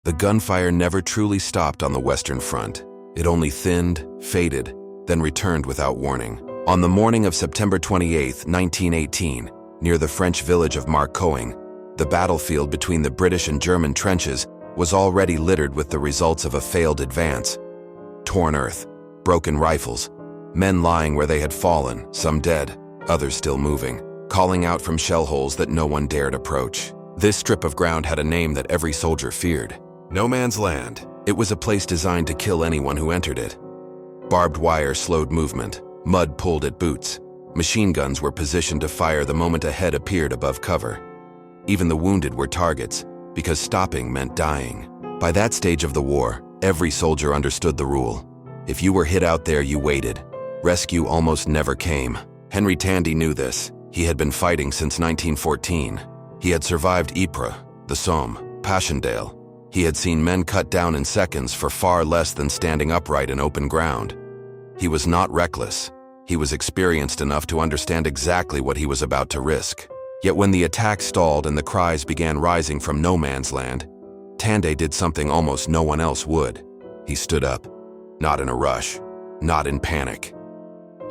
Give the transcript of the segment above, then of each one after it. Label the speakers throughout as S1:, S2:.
S1: The gunfire never truly stopped on the Western Front. It only thinned, faded, then returned without warning. On the morning of September 28, 1918, near the French village of Marcoing, the battlefield between the British and German trenches was already littered with the results of a failed advance. Torn earth, broken rifles, men lying where they had fallen, some dead, others still moving, calling out from shell holes that no one dared approach. This strip of ground had a name that every soldier feared. No Man's Land. It was a place designed to kill anyone who entered it. Barbed wire slowed movement. Mud pulled at boots. Machine guns were positioned to fire the moment a head appeared above cover. Even the wounded were targets, because stopping meant dying. By that stage of the war, every soldier understood the rule. If you were hit out there, you waited. Rescue almost never came. Henry Tandey knew this. He had been fighting since 1914. He had survived Ypres, the Somme, Passchendaele. He had seen men cut down in seconds for far less than standing upright in open ground. He was not reckless. He was experienced enough to understand exactly what he was about to risk. Yet when the attack stalled and the cries began rising from no man's land, Tandey did something almost no one else would. He stood up, not in a rush, not in panic.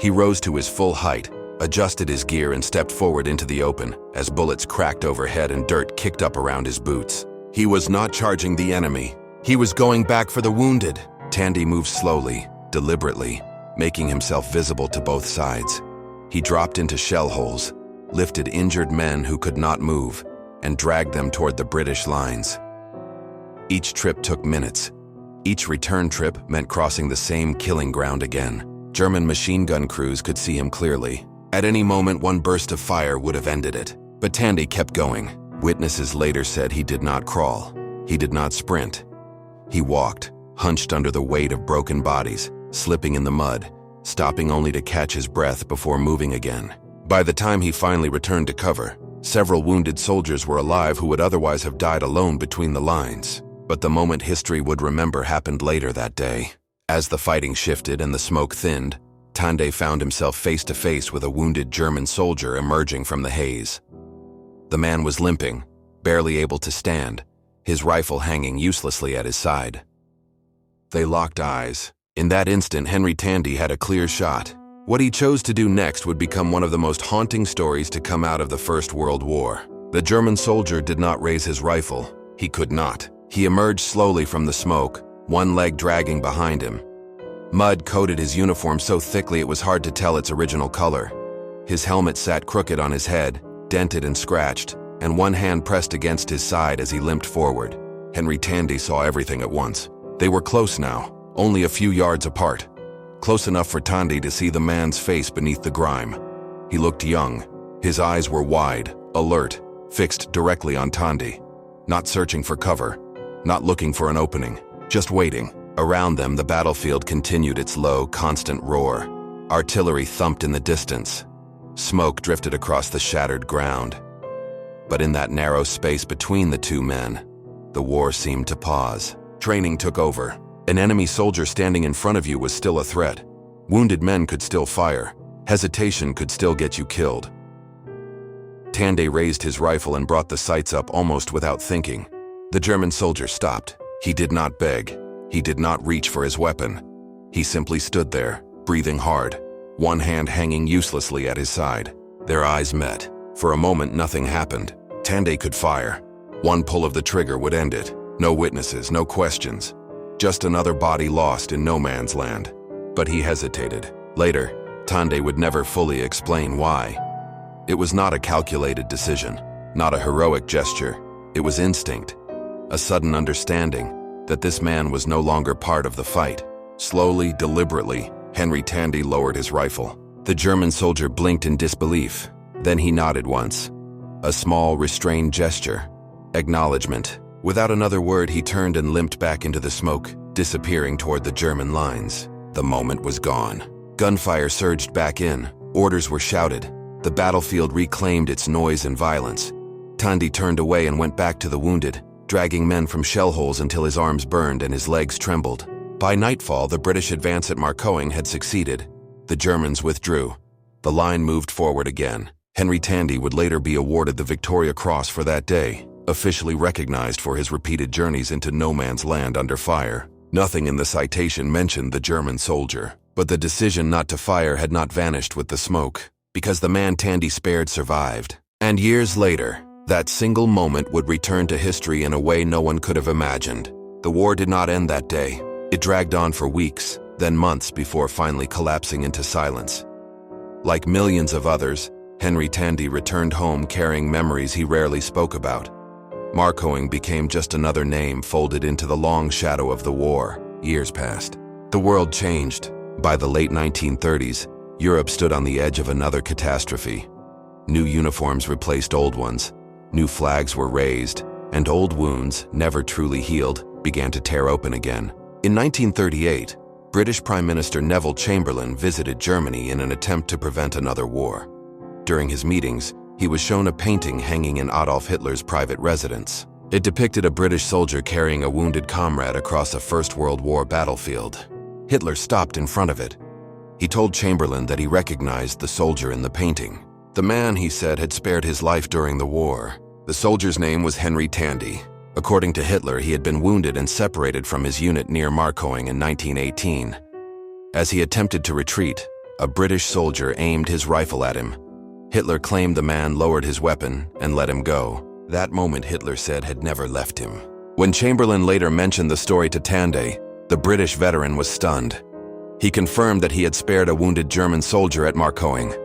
S1: He rose to his full height, adjusted his gear and stepped forward into the open as bullets cracked overhead and dirt kicked up around his boots. He was not charging the enemy. He was going back for the wounded. Tandey moved slowly, deliberately, making himself visible to both sides. He dropped into shell holes, lifted injured men who could not move, and dragged them toward the British lines. Each trip took minutes. Each return trip meant crossing the same killing ground again. German machine gun crews could see him clearly. At any moment, one burst of fire would have ended it. But Tandey kept going. Witnesses later said he did not crawl. He did not sprint. He walked, hunched under the weight of broken bodies, slipping in the mud, stopping only to catch his breath before moving again. By the time he finally returned to cover, several wounded soldiers were alive who would otherwise have died alone between the lines. But the moment history would remember happened later that day. As the fighting shifted and the smoke thinned, Tandey found himself face to face with a wounded German soldier emerging from the haze. The man was limping, barely able to stand, his rifle hanging uselessly at his side. They locked eyes. In that instant, Henry Tandey had a clear shot. What he chose to do next would become one of the most haunting stories to come out of the First World War. The German soldier did not raise his rifle. He could not. He emerged slowly from the smoke, one leg dragging behind him. Mud coated his uniform so thickly it was hard to tell its original color. His helmet sat crooked on his head, dented and scratched, and one hand pressed against his side as he limped forward. Henry Tandey saw everything at once. They were close now, only a few yards apart. Close enough for Tandey to see the man's face beneath the grime. He looked young. His eyes were wide, alert, fixed directly on Tandey. Not searching for cover, not looking for an opening, just waiting. Around them, the battlefield continued its low, constant roar. Artillery thumped in the distance. Smoke drifted across the shattered ground. But in that narrow space between the two men, the war seemed to pause. Training took over. An enemy soldier standing in front of you was still a threat. Wounded men could still fire. Hesitation could still get you killed. Tandey raised his rifle and brought the sights up almost without thinking. The German soldier stopped. He did not beg. He did not reach for his weapon. He simply stood there, breathing hard, one hand hanging uselessly at his side. Their eyes met. For a moment, nothing happened. Tandey could fire. One pull of the trigger would end it. No witnesses, no questions. Just another body lost in no man's land. But he hesitated. Later, Tandey would never fully explain why. It was not a calculated decision, not a heroic gesture. It was instinct, a sudden understanding that this man was no longer part of the fight. Slowly, deliberately, Henry Tandey lowered his rifle. The German soldier blinked in disbelief. Then he nodded once. A small, restrained gesture. Acknowledgement. Without another word, he turned and limped back into the smoke, disappearing toward the German lines. The moment was gone. Gunfire surged back in. Orders were shouted. The battlefield reclaimed its noise and violence. Tandey turned away and went back to the wounded, dragging men from shell holes until his arms burned and his legs trembled. By nightfall, the British advance at Marcoing had succeeded. The Germans withdrew. The line moved forward again. Henry Tandey would later be awarded the Victoria Cross for that day. officially recognized for his repeated journeys into no man's land under fire. Nothing in the citation mentioned the German soldier, but the decision not to fire had not vanished with the smoke, because the man Tandey spared survived. And years later, that single moment would return to history in a way no one could have imagined. The war did not end that day. It dragged on for weeks, then months before finally collapsing into silence. Like millions of others, Henry Tandey returned home carrying memories he rarely spoke about. Marcoing became just another name folded into the long shadow of the war. Years passed. The world changed. By the late 1930s, Europe stood on the edge of another catastrophe. New uniforms replaced old ones, new flags were raised, and old wounds, never truly healed, began to tear open again. In 1938, British Prime Minister Neville Chamberlain visited Germany in an attempt to prevent another war. During his meetings, he was shown a painting hanging in Adolf Hitler's private residence. It depicted a British soldier carrying a wounded comrade across a First World War battlefield. Hitler stopped in front of it. He told Chamberlain that he recognized the soldier in the painting. The man, he said, had spared his life during the war. The soldier's name was Henry Tandey. According to Hitler, he had been wounded and separated from his unit near Marcoing in 1918. As he attempted to retreat, a British soldier aimed his rifle at him. Hitler claimed the man lowered his weapon and let him go. That moment, Hitler said, had never left him. When Chamberlain later mentioned the story to Tandey, the British veteran was stunned. He confirmed that he had spared a wounded German soldier at Marcoing.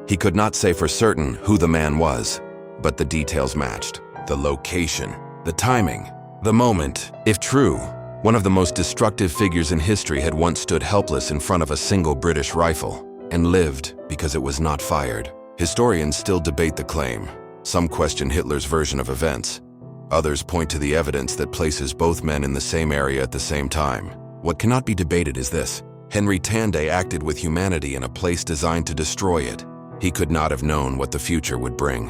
S1: He could not say for certain who the man was, but the details matched. The location, the timing, the moment. If true, one of the most destructive figures in history had once stood helpless in front of a single British rifle and lived because it was not fired. Historians still debate the claim. Some question Hitler's version of events. Others point to the evidence that places both men in the same area at the same time. What cannot be debated is this: Henry Tandey acted with humanity in a place designed to destroy it. He could not have known what the future would bring.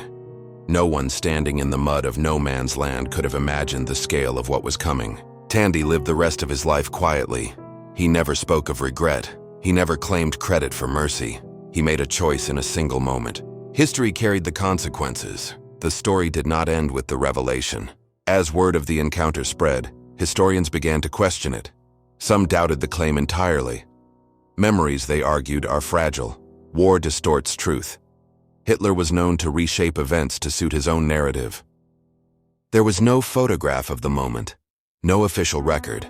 S1: No one standing in the mud of no man's land could have imagined the scale of what was coming. Tandey lived the rest of his life quietly. He never spoke of regret. He never claimed credit for mercy. He made a choice in a single moment. History carried the consequences. The story did not end with the revelation. As word of the encounter spread, historians began to question it. Some doubted the claim entirely. Memories, they argued, are fragile. War distorts truth. Hitler was known to reshape events to suit his own narrative. There was no photograph of the moment, no official record,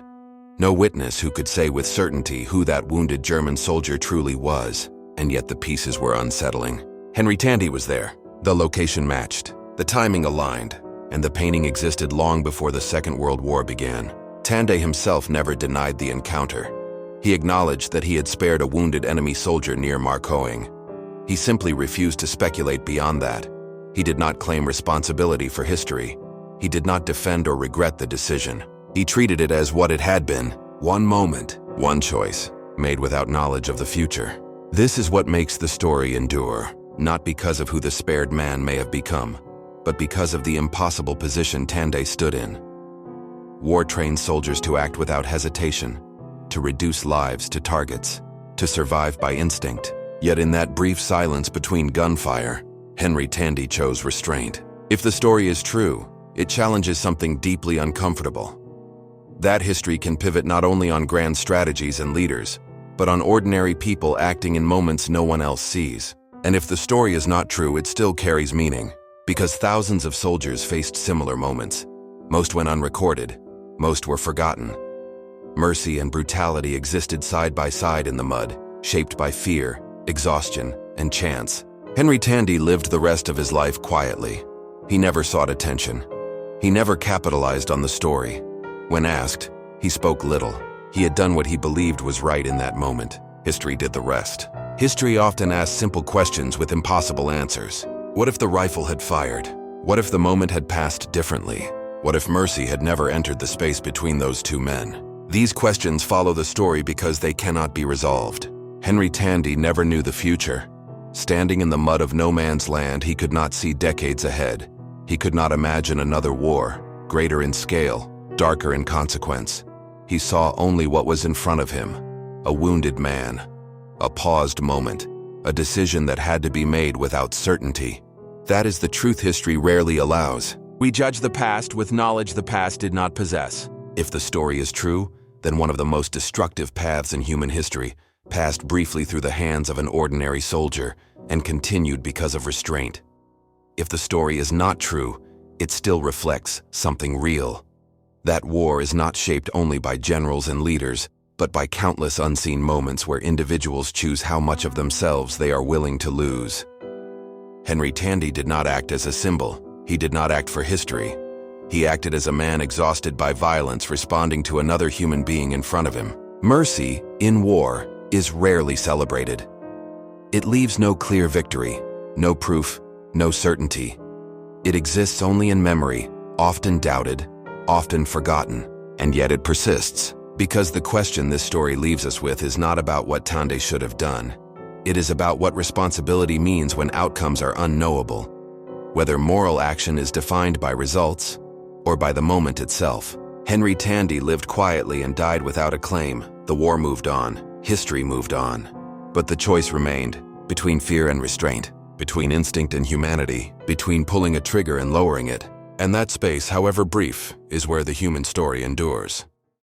S1: no witness who could say with certainty who that wounded German soldier truly was, and yet the pieces were unsettling. Henry Tandey was there. The location matched, the timing aligned, and the painting existed long before the Second World War began. Tandey himself never denied the encounter. He acknowledged that he had spared a wounded enemy soldier near Marcoing. He simply refused to speculate beyond that. He did not claim responsibility for history. He did not defend or regret the decision. He treated it as what it had been: one moment, one choice, made without knowledge of the future. This is what makes the story endure, not because of who the spared man may have become, but because of the impossible position Tandey stood in. War trained soldiers to act without hesitation, to reduce lives to targets, to survive by instinct. Yet in that brief silence between gunfire, Henry Tandey chose restraint. If the story is true, it challenges something deeply uncomfortable. That history can pivot not only on grand strategies and leaders, but on ordinary people acting in moments no one else sees. And if the story is not true, it still carries meaning, because thousands of soldiers faced similar moments. Most went unrecorded, most were forgotten. Mercy and brutality existed side by side in the mud, shaped by fear, exhaustion, and chance. Henry Tandey lived the rest of his life quietly. He never sought attention. He never capitalized on the story. When asked, he spoke little. He had done what he believed was right in that moment. History did the rest. History often asks simple questions with impossible answers. What if the rifle had fired? What if the moment had passed differently? What if mercy had never entered the space between those two men? These questions follow the story because they cannot be resolved. Henry Tandey never knew the future. Standing in the mud of no man's land, he could not see decades ahead. He could not imagine another war, greater in scale, darker in consequence. He saw only what was in front of him: a wounded man, a paused moment, a decision that had to be made without certainty. That is the truth history rarely allows. We judge the past with knowledge the past did not possess. If the story is true, then one of the most destructive paths in human history passed briefly through the hands of an ordinary soldier and continued because of restraint. If the story is not true, it still reflects something real. That war is not shaped only by generals and leaders, but by countless unseen moments where individuals choose how much of themselves they are willing to lose. Henry Tandey did not act as a symbol. He did not act for history. He acted as a man exhausted by violence, responding to another human being in front of him. Mercy, in war, is rarely celebrated. It leaves no clear victory, no proof, no certainty. It exists only in memory, often doubted, often forgotten, and yet it persists. Because the question this story leaves us with is not about what Tandey should have done. It is about what responsibility means when outcomes are unknowable. Whether moral action is defined by results or by the moment itself. Henry Tandey lived quietly and died without a claim. The war moved on, history moved on. But the choice remained, between fear and restraint, between instinct and humanity, between pulling a trigger and lowering it. And that space, however brief, is where the human story endures.